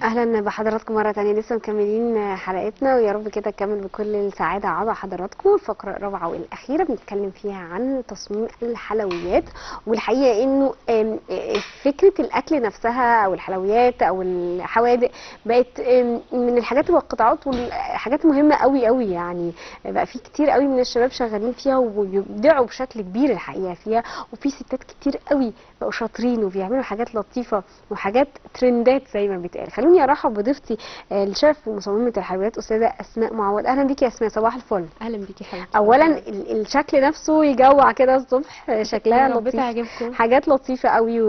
اهلا بحضراتكم مره تانية، لسه مكملين حلقتنا ويا رب كده نكمل بكل السعاده على حضراتكم. الفقره الرابعه والاخيره بنتكلم فيها عن تصميم الحلويات، والحقيقه انه فكره الاكل نفسها او الحلويات او الحوادق بقت من الحاجات والقطاعات والحاجات مهمه قوي قوي. يعني بقى في كتير قوي من الشباب شغالين فيها وبيبدعوا بشكل كبير الحقيقه فيها، وفي ستات كتير قوي بقوا شاطرين وبيعملوا حاجات لطيفه وحاجات ترندات زي ما بيتقال. خلوني ارحب بضيفتي الشيف ومصممه الحلويات استاذه اسماء معوض. اهلا بيكي يا اسماء، صباح الفل. اهلا بيكي حبيبتي. اولا الشكل نفسه يجوع كده الصبح، شكلها لطيف، بتعجبكم حاجات لطيفه قوي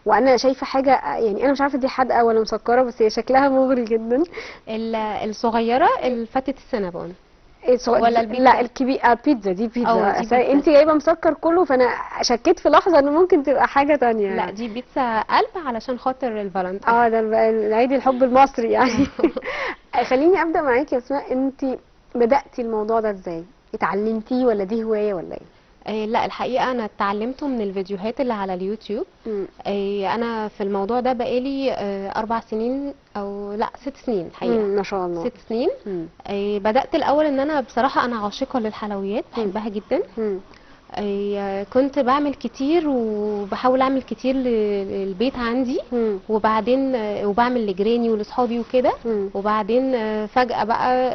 وانا شايفه حاجه، يعني انا مش عارفه دي حادقه ولا مسكره، بس هي شكلها مغري جدا. الصغيره الفتة السينابون ولا البيتزا؟ لا الكبير، بيتزا دي بيتزا. بيتزا. انت جايبه مسكر كله، فانا شكيت في لحظه انه ممكن تبقى حاجه تانية. لا دي بيتزا قلب علشان خاطر الفالنتين. ده العيد الحب المصري يعني. خليني ابدا معاكي يا اسماء، انت بداتي الموضوع ده ازاي؟ اتعلمتيه ولا دي هوايه ولا ايه؟ لا الحقيقه انا اتعلمته من الفيديوهات اللي على اليوتيوب. انا في الموضوع ده بقالي 4 سنين او لا 6 سنين الحقيقه. ما شاء الله 6 سنين. بدات الاول ان انا بصراحه انا عاشقه للحلويات، بحبها جدا. كنت بعمل كتير وبحاول اعمل كتير للبيت عندي، وبعدين وبعمل لجيراني ولاصحابي وكده. وبعدين فجأة بقى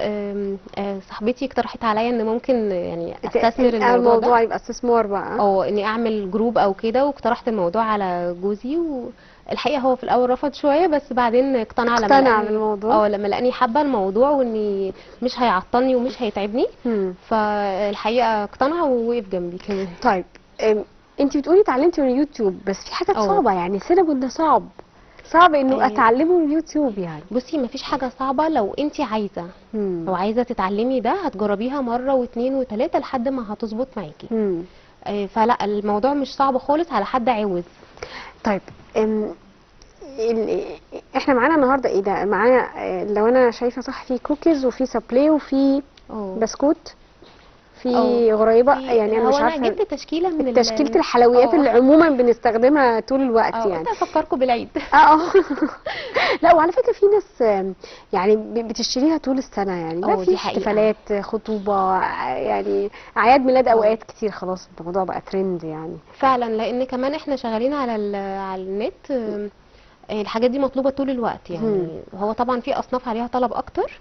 صاحبتي اقترحت عليا ان ممكن يعني استثمر الموضوع ده يبقى استثمار بقى، اني اعمل جروب او كده، واقترحت الموضوع على جوزي. الحقيقه هو في الاول رفض شويه، بس بعدين اقتنع بالموضوع. لما لقاني حابه الموضوع واني مش هيعطلني ومش هيتعبني. فالحقيقه اقتنع ووقف جنبي كمان. طيب انت بتقولي اتعلمتي من اليوتيوب، بس في حاجات صعبه، يعني السينابون ده صعب انه اتعلمه من اليوتيوب. يعني بصي مفيش حاجه صعبه لو انت عايزه. لو عايزه تتعلمي ده هتجربيها مره واثنين وثلاثه لحد ما هتظبط معاكي. فلا الموضوع مش صعب خالص على حد عاوز. طيب احنا معانا النهارده ايه ده؟ معانا لو انا شايفه صح في كوكيز وفي سابلي وفي بسكوت، في غريبه. يعني انا مش عارفه، انا جبت تشكيله من تشكيله الحلويات اللي عموما بنستخدمها طول الوقت. يعني قلت افكركم بالعيد. لا وعلى فكره في ناس يعني بتشتريها طول السنه، يعني ما في احتفالات، خطوبه، يعني اعياد ميلاد، اوقات كتير خلاص الموضوع بقى ترند يعني فعلا. لان كمان احنا شغالين على النت، الحاجات دي مطلوبه طول الوقت. يعني هو طبعا في اصناف عليها طلب اكتر،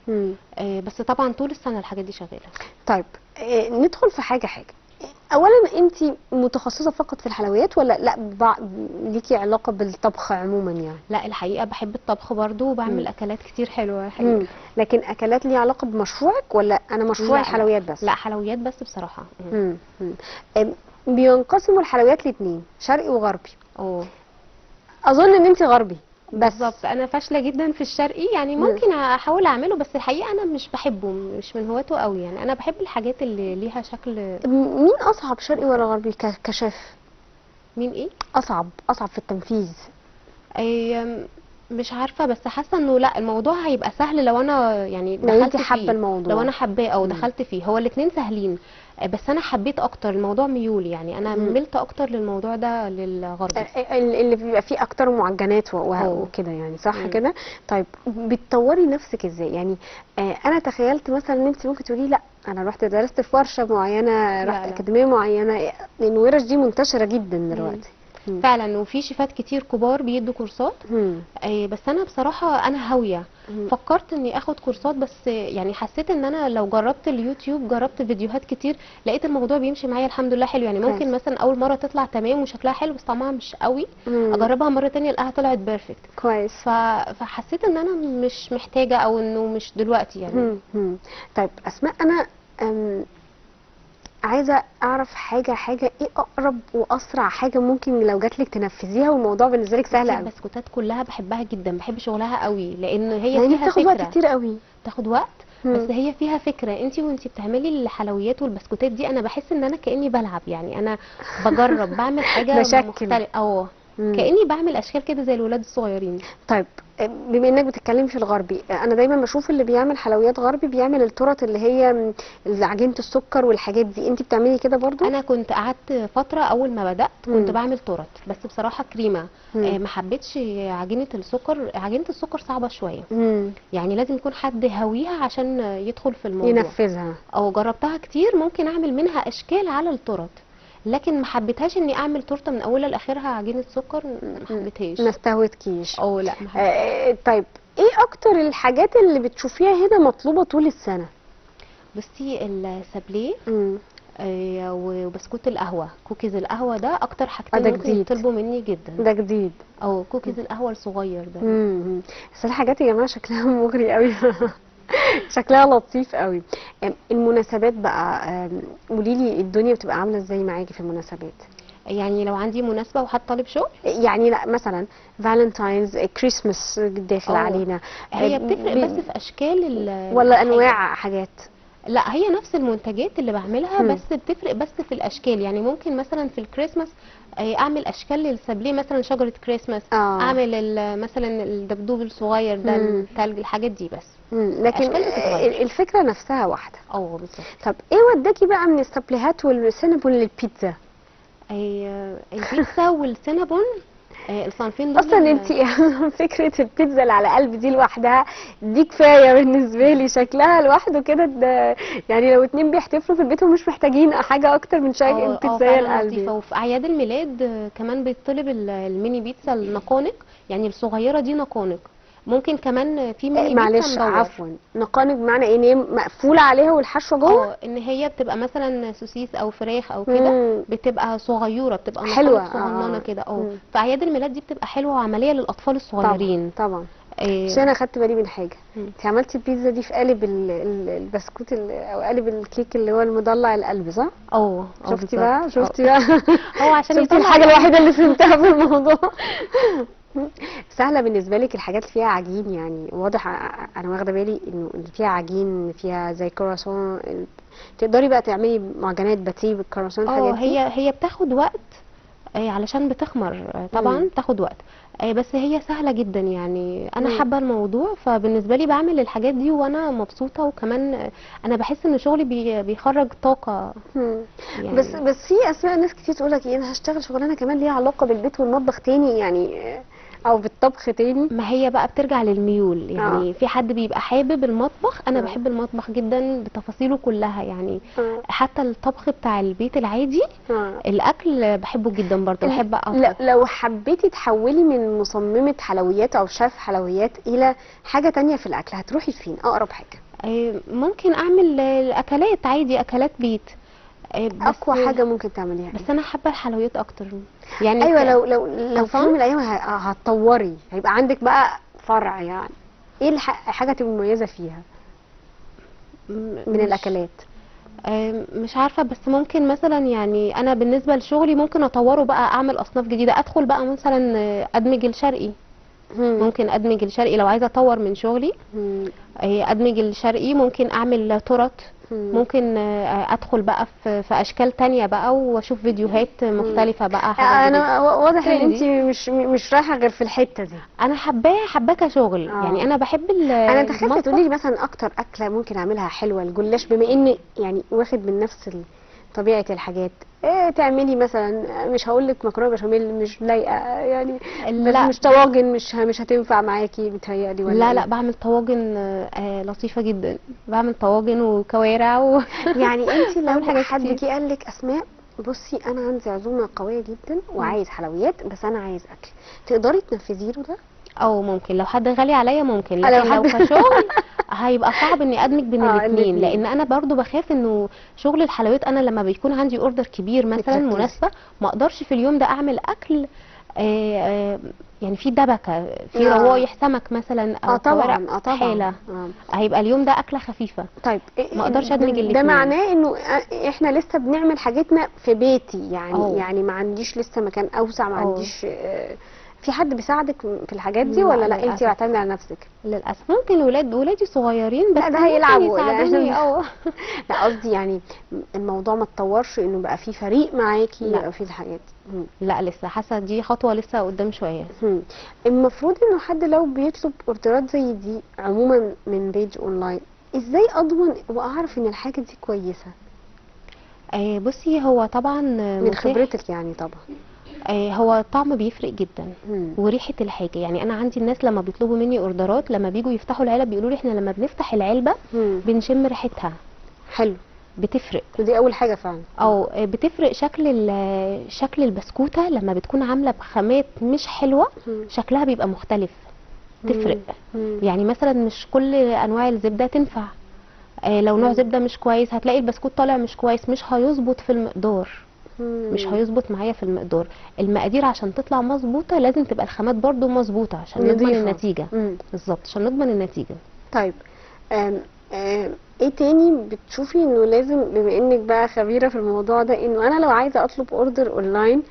بس طبعا طول السنه الحاجات دي شغاله. طيب ندخل في حاجه. اولا انت متخصصه فقط في الحلويات ولا لا ليكي علاقه بالطبخ عموما؟ يعني لا الحقيقه بحب الطبخ برضو، وبعمل اكلات كتير حلوه الحقيقه. لكن اكلات ليها علاقه بمشروعك ولا انا مشروعي حلويات بس؟ لا حلويات بس بصراحه. بينقسموا الحلويات لاتنين، شرقي وغربي. اظن ان انت غربي. بالظبط. انا فاشله جدا في الشرقي، يعني ممكن احاول اعمله، بس الحقيقه انا مش بحبه، مش من هواته قوي. يعني انا بحب الحاجات اللي ليها شكل. مين اصعب، شرقي ولا غربي كشيف؟ مين ايه اصعب في التنفيذ؟ مش عارفه، بس حاسه انه لا الموضوع هيبقى سهل لو انا يعني دخلت فيه. حابه الموضوع، لو انا حباه او دخلت فيه. هو الاثنين سهلين، بس انا حبيت اكتر الموضوع ميول. يعني انا ملت اكتر للموضوع ده للغربي، اللي بيبقى فيه اكتر معجنات وكده، يعني صح كده. طيب بتطوري نفسك ازاي؟ يعني انا تخيلت مثلا ان انت ممكن تقولي لا انا رحت درست في ورشه معينه، رحت اكاديميه معينه، لان الورش دي منتشره جدا دلوقتي فعلا. وفي شيفات كتير كبار بيدوا كورسات. بس انا بصراحه انا هاويه. فكرت اني اخد كورسات، بس يعني حسيت ان انا لو جربت اليوتيوب، جربت فيديوهات كتير، لقيت الموضوع بيمشي معايا الحمد لله حلو. يعني ممكن مثلا اول مره تطلع تمام وشكلها حلو، بس طعمها مش قوي، اجربها مره تانية الاقيها طلعت بيرفكت كويس. فحسيت ان انا مش محتاجه، او انه مش دلوقتي يعني. طيب اسماء، انا عايزه اعرف حاجه ايه اقرب واسرع حاجه ممكن لو جات لك تنفذيها والموضوع بالنسبه لك سهل قوي؟ البسكوتات كلها بحبها جدا، بحب شغلها قوي، لان هي فيها بتاخد وقت كتير قوي. تاخد وقت، بس هي فيها فكره. انت بتعملي الحلويات والبسكوتات دي، انا بحس ان انا كاني بلعب. يعني انا بجرب بعمل حاجه مختلفه. كاني بعمل اشكال كده زي الولاد الصغيرين. طيب بما انك بتتكلمي في الغربي، انا دايما بشوف اللي بيعمل حلويات غربي بيعمل التورت اللي هي عجينه السكر والحاجات دي، انت بتعملي كده برضو؟ انا كنت قعدت فتره اول ما بدات كنت بعمل تورت، بس بصراحه كريمه. ما حبيتش عجينه السكر. عجينه السكر صعبه شويه، يعني لازم يكون حد هاويها عشان يدخل في الموضوع ينفذها. او جربتها كتير، ممكن اعمل منها اشكال على التورت، لكن ما حبيتهاش اني اعمل تورته من اولها لاخرها عجينه سكر. ما حبيتهاش. ما استهوتكيش؟ لا ما حبيتهاش. طيب ايه اكتر الحاجات اللي بتشوفيها هنا مطلوبه طول السنه؟ بصي السابليه وبسكوت القهوه، كوكيز القهوه ده اكتر حاجتين ممكن يطلبوا مني جدا. ده جديد. كوكيز القهوه الصغير ده. بس الحاجات يا جماعه شكلها مغري قوي. شكلها لطيف قوي. المناسبات بقى، قولي لي الدنيا بتبقى عامله ازاي معاكي في المناسبات؟ يعني لو عندي مناسبه وحد طالب شغل، يعني لا مثلا فالنتاينز، كريسماس داخل علينا، هي بتفرق بس في اشكال ولا انواع حاجات؟ لا هي نفس المنتجات اللي بعملها، بس بتفرق بس في الاشكال. يعني ممكن مثلا في الكريسماس اعمل اشكال للسابليه، مثلا شجره كريسماس، اعمل مثلا الدبدوب الصغير ده، التلج، الحاجات دي بس. لكن الفكره نفسها واحده. بالظبط. طب ايه وداكي بقى من السابليهات والسينابون للبيتزا؟ البيتزا والسينابون، الصنفين دول اصلا انت فكره البيتزا اللي على قلب دي لوحدها دي كفايه بالنسبه لي، شكلها لوحده كده يعني لو اتنين بيحتفلوا في البيت ومش محتاجين حاجه اكتر من شكل البيتزا القلب. وفي اعياد الميلاد كمان بيطلب الميني بيتزا النقانق، يعني الصغيره دي نقانق. ممكن كمان في ميني معلش عفوا، نقانق بمعنى ايه؟ ان هي مقفوله عليها والحشوه جوه؟ ان هي بتبقى مثلا سوسيس او فراخ او كده، بتبقى صغيره، بتبقى حلوه صغننه كده. في اعياد الميلاد دي بتبقى حلوه وعمليه للاطفال الصغيرين. طبعا. عشان انا خدت بالي من حاجه، انت عملتي البيتزا دي في قالب البسكوت او قالب الكيك اللي هو المضلع القلب، صح؟ شفتي بقى؟ شفتي بقى؟ عشان شفتي الحاجه الوحيده اللي فهمتها في الموضوع. سهله بالنسبه لك الحاجات اللي فيها عجين؟ يعني واضح انا واخده بالي انه اللي فيها عجين فيها زي كرواسون، تقدري بقى تعملي معجنات باتيه بالكرواسون الحاجات دي؟ هي بتاخد وقت علشان بتخمر طبعا، بتاخد وقت، بس هي سهله جدا. يعني انا حابه الموضوع، فبالنسبه لي بعمل الحاجات دي وانا مبسوطه، وكمان انا بحس ان شغلي بيخرج طاقه. يعني بس في اسماء ناس كتير تقول لك انا هشتغل شغلانه كمان ليها علاقه بالبيت والمطبخ تاني، يعني او بالطبخ تاني. ما هي بقى بترجع للميول. يعني في حد بيبقى حابب المطبخ، انا بحب المطبخ جدا بتفاصيله كلها. يعني حتى الطبخ بتاع البيت العادي، الاكل بحبه جدا برضه، بحب اطبخ. لو حبيتي تحولي من مصممه حلويات او شيف حلويات الى حاجه تانية في الاكل، هتروحي فين اقرب حاجه؟ ممكن اعمل اكلات عادي، اكلات بيت. اقوى حاجه ممكن تعمليها بس انا حابه الحلويات اكتر. يعني ايوه لو في يوم من الايام هتطوري، هيبقى عندك بقى فرع، يعني ايه الحاجه تبقى مميزه فيها من الاكلات؟ مش عارفه، بس ممكن مثلا، يعني انا بالنسبه لشغلي ممكن اطوره بقى، اعمل اصناف جديده، ادخل بقى مثلا ادمج الشرقي. ممكن ادمج الشرقي لو عايزه اطور من شغلي. ادمج الشرقي، ممكن اعمل تورت، ممكن ادخل بقى في اشكال تانية بقى، واشوف فيديوهات مختلفه بقى. انا واضح ان انت مش رايحه غير في الحته دي. انا حباه كشغل. يعني انا بحب انا تخيلت تقولي لي مثلا اكتر اكله ممكن اعملها حلوه الجلاش، بما ان يعني واخد من نفس طبيعه الحاجات. تعملي مثلا، مش هقول لك مكرونه بشاميل مش لايقه يعني، بس مش طواجن، مش هتنفع معاكي بتهيألي ولا؟ لا بعمل طواجن لطيفه جدا، بعمل طواجن وكوارع يعني انت لو حد جه قال لك اسماء بصي انا عندي عزومه قويه جدا وعايز حلويات بس انا عايز اكل، تقدري تنفذي له ده؟ ممكن لو حد غالي عليا ممكن، لكن لو كشغل هيبقى صعب اني ادمج بين الاثنين، لان انا برضو بخاف انه شغل الحلويات انا لما بيكون عندي اوردر كبير مثلا مناسبه، ما اقدرش في اليوم ده اعمل اكل يعني في دبكه، في روايح سمك مثلا او طبعا حاله. هيبقى اليوم ده اكله خفيفه. طيب ما اقدرش ادمج الاثنين. ده معناه انه احنا لسه بنعمل حاجتنا في بيتي، يعني يعني ما عنديش لسه مكان اوسع، ما عنديش في حد بيساعدك في الحاجات دي ولا لا انت للأسف. معتمده على نفسك؟ للاسف ممكن ولادي صغيرين بس لا ده ممكن هيلعبوا يساعدوني. لا قصدي يعني الموضوع ما اتطورش انه بقى في فريق معاكي لا. او في الحاجات. لا لسه حاسه دي خطوه لسه قدام شويه. المفروض انه حد لو بيطلب اوردرات زي دي عموما من بيج اونلاين، ازاي اضمن واعرف ان الحاجه دي كويسه؟ بصي هو طبعا من خبرتك يعني طبعا. هو الطعم بيفرق جدا وريحه الحاجه. يعني انا عندي الناس لما بيطلبوا مني اوردرات لما بييجوا يفتحوا العلب بيقولوا لي احنا لما بنفتح العلبه بنشم ريحتها. حلو. بتفرق. ودي اول حاجه فعلا. او بتفرق شكل البسكوته لما بتكون عامله بخامات مش حلوه شكلها بيبقى مختلف. تفرق. يعني مثلا مش كل انواع الزبده تنفع. لو نوع زبده مش كويس هتلاقي البسكوت طالع مش كويس، مش هيظبط في المقدار. مش هيظبط معايا في المقدار. المقادير عشان تطلع مظبوطه لازم تبقى الخامات برضو مظبوطه عشان نضمن النتيجه. بالظبط عشان نضمن النتيجه. طيب ايه تاني بتشوفي انه لازم، بما انك بقى خبيره في الموضوع ده، انه انا لو عايزه اطلب اوردر اونلاين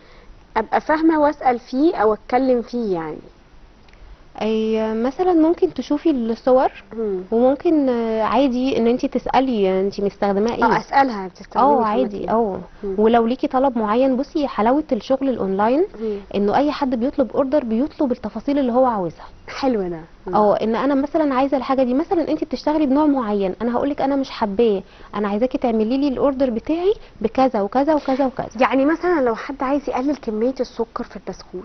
ابقى فاهمه واسال فيه او اتكلم فيه يعني؟ مثلا ممكن تشوفي الصور وممكن عادي ان انت تسالي انت مستخدماه ايه. اسالها بتستخدمي عادي. ولو ليكي طلب معين، بصي حلاوه الشغل الاونلاين انه اي حد بيطلب اوردر بيطلب التفاصيل اللي هو عاوزها. حلو ده. ان انا مثلا عايزه الحاجه دي، مثلا انت بتشتغلي بنوع معين انا هقولك انا مش حباه، انا عايزاكي تعملي لي الاوردر بتاعي بكذا وكذا وكذا وكذا. يعني مثلا لو حد عايز يقلل كميه السكر في البسكوت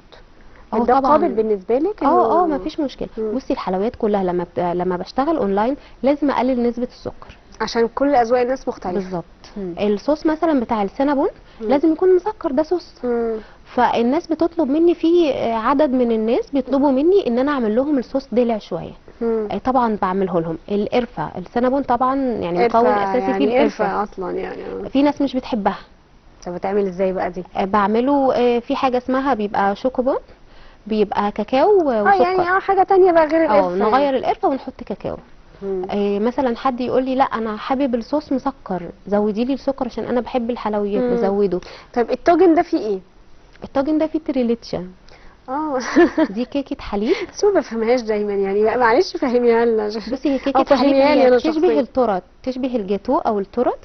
ده طبعا قابل بالنسبه لك؟ مفيش مشكله. بصي الحلويات كلها لما بشتغل اونلاين لازم اقلل نسبه السكر عشان كل اذواق الناس مختلفه. بالظبط. الصوص مثلا بتاع السينابون لازم يكون مسكر، ده صوص. فالناس بتطلب مني، في عدد من الناس بيطلبوا مني ان انا اعمل لهم الصوص دلع شويه. طبعا بعمله لهم. القرفه السينابون طبعا يعني مكون اساسي يعني فيه القرفه اصلا يعني. في ناس مش بتحبها. طب بتعمل ازاي بقى دي؟ بعمله في حاجه اسمها بيبقى شوكوبون، بيبقى كاكاو وسكر. يعني حاجه تانية بقى غير القرفه. نغير القرفه ونحط كاكاو. مثلا حد يقول لي لا انا حابب الصوص مسكر، زودي لي السكر عشان انا بحب الحلويات نزوده. طيب الطاجن ده فيه ايه؟ الطاجن ده فيه تريليتشا. دي كيكه حليب. بس ما بفهمهاش دايما يعني، معلش فهميها لنا. بصي هي كيكه حليب، هي تشبه التورت، تشبه الجاتو او التورت.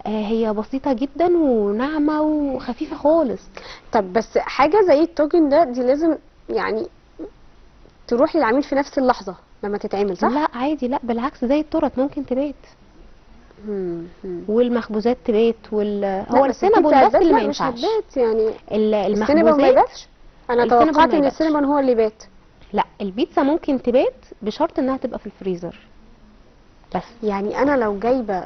هي بسيطه جدا وناعمه وخفيفه خالص. طب بس حاجه زي الطاجن ده دي لازم يعني تروح للعميل في نفس اللحظه لما تتعمل، صح؟ لا عادي، لا بالعكس زي التورت ممكن تبات. والمخبوزات تبات هو السينابون بس اللي ما ينفعش. مش هتبات يعني. المخبوزات ما يباتش. انا توقعت ان السينابون هو اللي بات. لا البيتزا ممكن تبات بشرط انها تبقى في الفريزر بس. يعني انا لو جايبه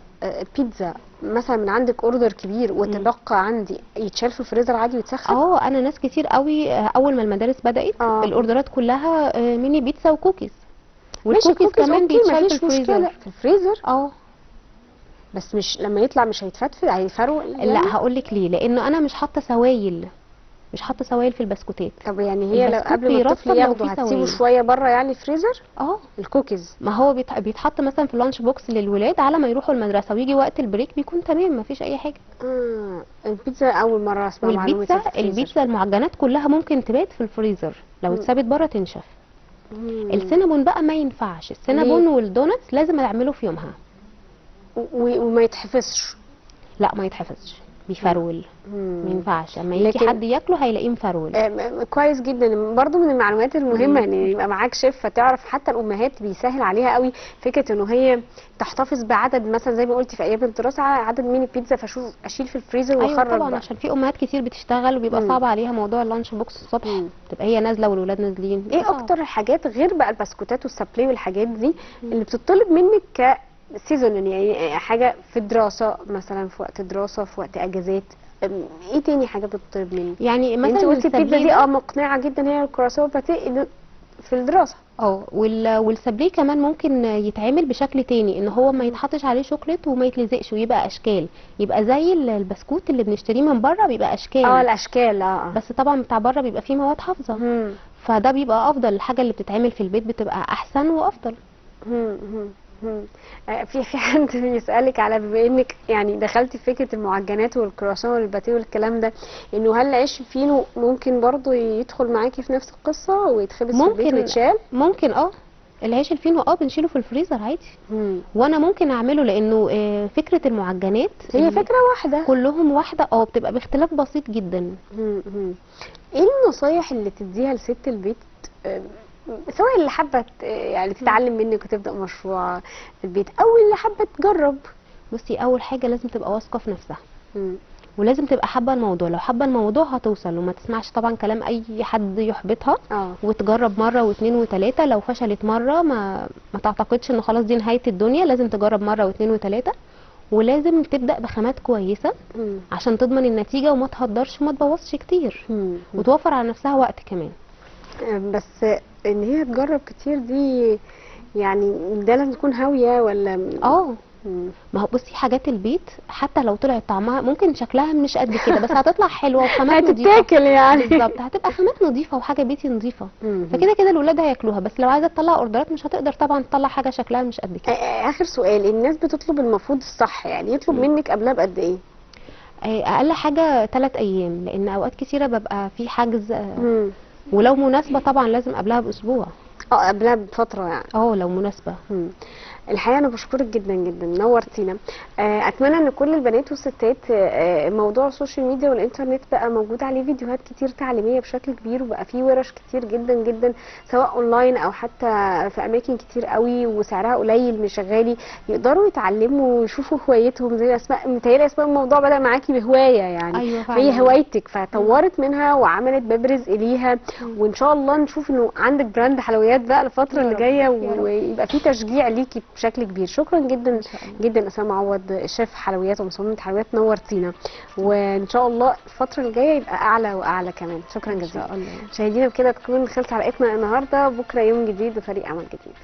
بيتزا مثلا من عندك اوردر كبير وتبقى عندي، يتشال في الفريزر عادي ويتسخن؟ انا ناس كتير قوي اول ما المدارس بدات الاوردرات كلها ميني بيتزا وكوكيز. والكوكيز كمان بيتشال في الفريزر. في الفريزر بس مش لما يطلع مش هيتفتفت، هيفرق يعني؟ لا هقول لك ليه، لانه انا مش حاطه سوائل في البسكوتات. طب يعني هي لو قبل ما الطفل ياخده هتسيبه شويه بره يعني الفريزر؟ الكوكيز ما هو بيتحط مثلا في اللانش بوكس للولاد على ما يروحوا المدرسه، ويجي وقت البريك بيكون تمام ما فيش اي حاجه. البيتزا اول مره اسمع معلومه. البيتزا المعجنات كلها ممكن تبات في الفريزر، لو اتسابت بره تنشف. السينابون بقى ما ينفعش. السينابون والدوناتس لازم اعمله في يومها وما يتحفظش. لا ما يتحفظش، بيفرول. ما ينفعش اما يجي حد ياكله هيلاقيه مفرول. كويس جدا. برضو من المعلومات المهمه ان يبقى معاك شيف، فتعرف حتى الامهات بيسهل عليها قوي فكره انه هي تحتفظ بعدد، مثلا زي ما قلتي في ايام الدراسه عدد ميني بيتزا، فاشوف اشيل في الفريزر واخرج. طبعا بقى. عشان في امهات كتير بتشتغل وبيبقى صعب عليها موضوع اللانش بوكس الصبح. تبقى هي نازله والولاد نازلين. ايه اكتر الحاجات غير بقى البسكوتات والسابلي والحاجات دي اللي بتطلب منك سيزون، يعني حاجه في دراسه مثلا، في وقت دراسه، في وقت اجازات؟ ايه تاني حاجه بتطلب منك؟ يعني مثلا انت قلتي البيتزا دي مقنعه جدا، هي الكرواسون باتيه في الدراسه. والسابليه كمان ممكن يتعمل بشكل تاني، ان هو ما يتحطش عليه شوكليت وما يتلزقش ويبقى اشكال، يبقى زي البسكوت اللي بنشتريه من بره بيبقى اشكال. الاشكال. بس طبعا بتاع بره بيبقى فيه مواد حافظه. فده بيبقى افضل. الحاجه اللي بتتعمل في البيت بتبقى احسن وافضل. في حد بيسألك على، بما انك يعني دخلتي في فكرة المعجنات والكرواسون والباتيه والكلام ده، انه هل العيش الفينو ممكن برضو يدخل معاكي في نفس القصة ويتخبز في البيت ممكن ويتشال؟ ممكن العيش الفينو بنشيله في الفريزر عادي. وانا ممكن اعمله، لانه فكرة المعجنات هي فكرة واحدة، كلهم واحدة، بتبقى باختلاف بسيط جدا. ايه النصايح اللي تديها لست البيت، سواء اللي حابة يعني تتعلم منك وتبدأ مشروع في البيت، او اللي حابة تجرب؟ بصي، اول حاجة لازم تبقى واثقة في نفسها، ولازم تبقى حابه الموضوع. لو حابه الموضوع هتوصل، وما تسمعش طبعا كلام اي حد يحبطها. وتجرب مره واثنين وثلاثه. لو فشلت مره ما تعتقدش ان خلاص دي نهايه الدنيا. لازم تجرب مره واثنين وثلاثه، ولازم تبدا بخامات كويسه عشان تضمن النتيجه، وما تهدرش وما تبوظش كتير، وتوفر على نفسها وقت كمان. بس ان هي تجرب كتير دي، يعني ده لازم تكون هاويه ولا؟ ما هو بصي، حاجات البيت حتى لو طلعت طعمها ممكن شكلها مش قد كده، بس هتطلع حلوه وخامات نظيفه. هتتاكل يعني. بالظبط، هتبقى خامات نظيفه وحاجه بيتي نظيفه، فكده كده الولاد هياكلوها. بس لو عايزه تطلع اوردرات مش هتقدر طبعا تطلع حاجه شكلها مش قد كده. اخر سؤال، الناس بتطلب المفروض الصح يعني يطلب منك قبلها بقد ايه؟ اقل حاجه 3 ايام، لان اوقات كتيره ببقى في حجز. ولو مناسبه طبعا لازم قبلها باسبوع. قبلها بفتره يعني. لو مناسبه. الحقيقه انا بشكرك جدا جدا، نورتينا. اتمنى ان كل البنات والستات، موضوع السوشيال ميديا والانترنت بقى موجود عليه فيديوهات كتير تعليميه بشكل كبير، وبقى فيه ورش كتير جدا جدا سواء اونلاين او حتى في اماكن كتير قوي وسعرها قليل مش غالي، يقدروا يتعلموا ويشوفوا هوايتهم. زي اسماء، متهيألي اسماء الموضوع بدا معاكي بهوايه يعني. أيوة فعلا. هي هوايتك فطورت منها وعملت باب رزق ليها، وان شاء الله نشوف انه عندك براند حلويات بقى الفتره اللي جايه، ويبقى فيه تشجيع ليكي بشكل كبير. شكرا جدا جدا اسماء معوض، شيف حلويات ومصممه حلويات، نورتينا. وان شاء الله الفتره الجايه يبقى اعلى واعلى كمان. شكرا جزيلا. مشاهدينا بكده تكون خلصت حلقتنا النهارده، بكره يوم جديد وفريق عمل جديد.